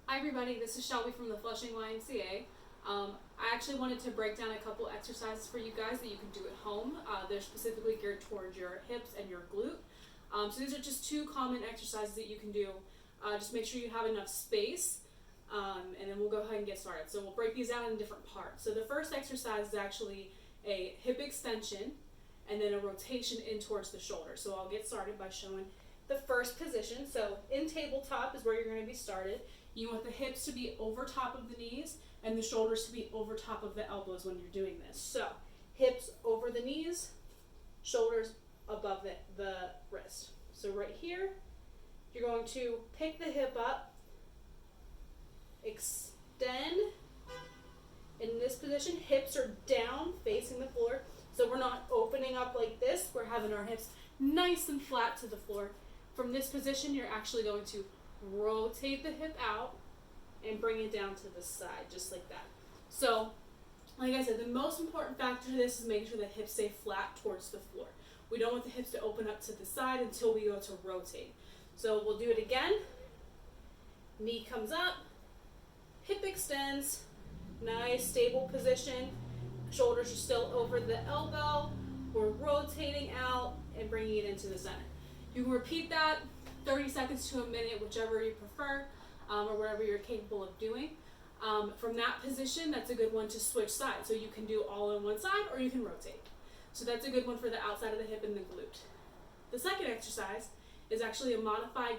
Hi everybody, this is Shelby from the Flushing YMCA. I actually wanted to break down a couple exercises for you guys that you can do at home. They're specifically geared towards your hips and your glute. So these are just two common exercises that you can do. Just make sure you have enough space, and then we'll go ahead and get started. So we'll break these out in different parts. So the first exercise is actually a hip extension and then a rotation in towards the shoulder. So I'll get started by showing the first position. So in tabletop is where you're going to be started. You want the hips to be over top of the knees and the shoulders to be over top of the elbows when you're doing this. So hips over the knees, shoulders above the wrist. So right here, you're going to pick the hip up, extend. In this position, hips are down facing the floor. So we're not opening up like this. We're having our hips nice and flat to the floor. From this position, you're actually going to rotate the hip out and bring it down to the side, just like that. So, like I said, the most important factor to this is making sure the hips stay flat towards the floor. We don't want the hips to open up to the side until we go to rotate. So we'll do it again. Knee comes up, hip extends, nice stable position. Shoulders are still over the elbow. We're rotating out and bringing it into the center. You can repeat that 30 seconds to a minute, whichever you prefer, or whatever you're capable of doing. From that position, that's a good one to switch sides. So you can do all on one side or you can rotate. So that's a good one for the outside of the hip and the glute. The second exercise is actually a modified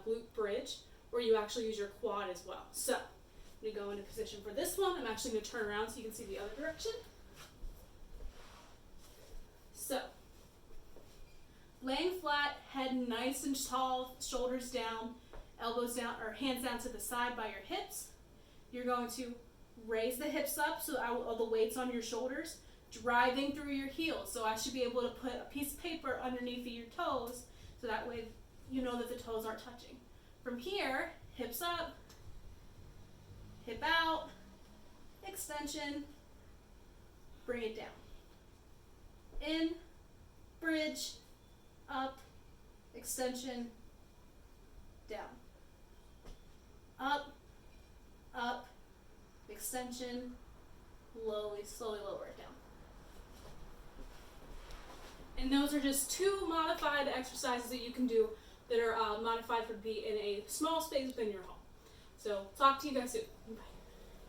glute bridge where you actually use your quad as well. So I'm going to go into position for this one. I'm actually going to turn around so you can see the other direction. So, laying flat, head nice and tall, shoulders down, elbows down, or hands down to the side by your hips. You're going to raise the hips up so all the weight's on your shoulders, driving through your heels. So I should be able to put a piece of paper underneath your toes so that way you know that the toes aren't touching. From here, hips up, hip out, extension, bring it down. In, bridge, up, extension, down. Up, extension, slowly lower it down. And those are just two modified exercises that you can do that are modified for be in a small space within your home. So talk to you guys soon. Bye.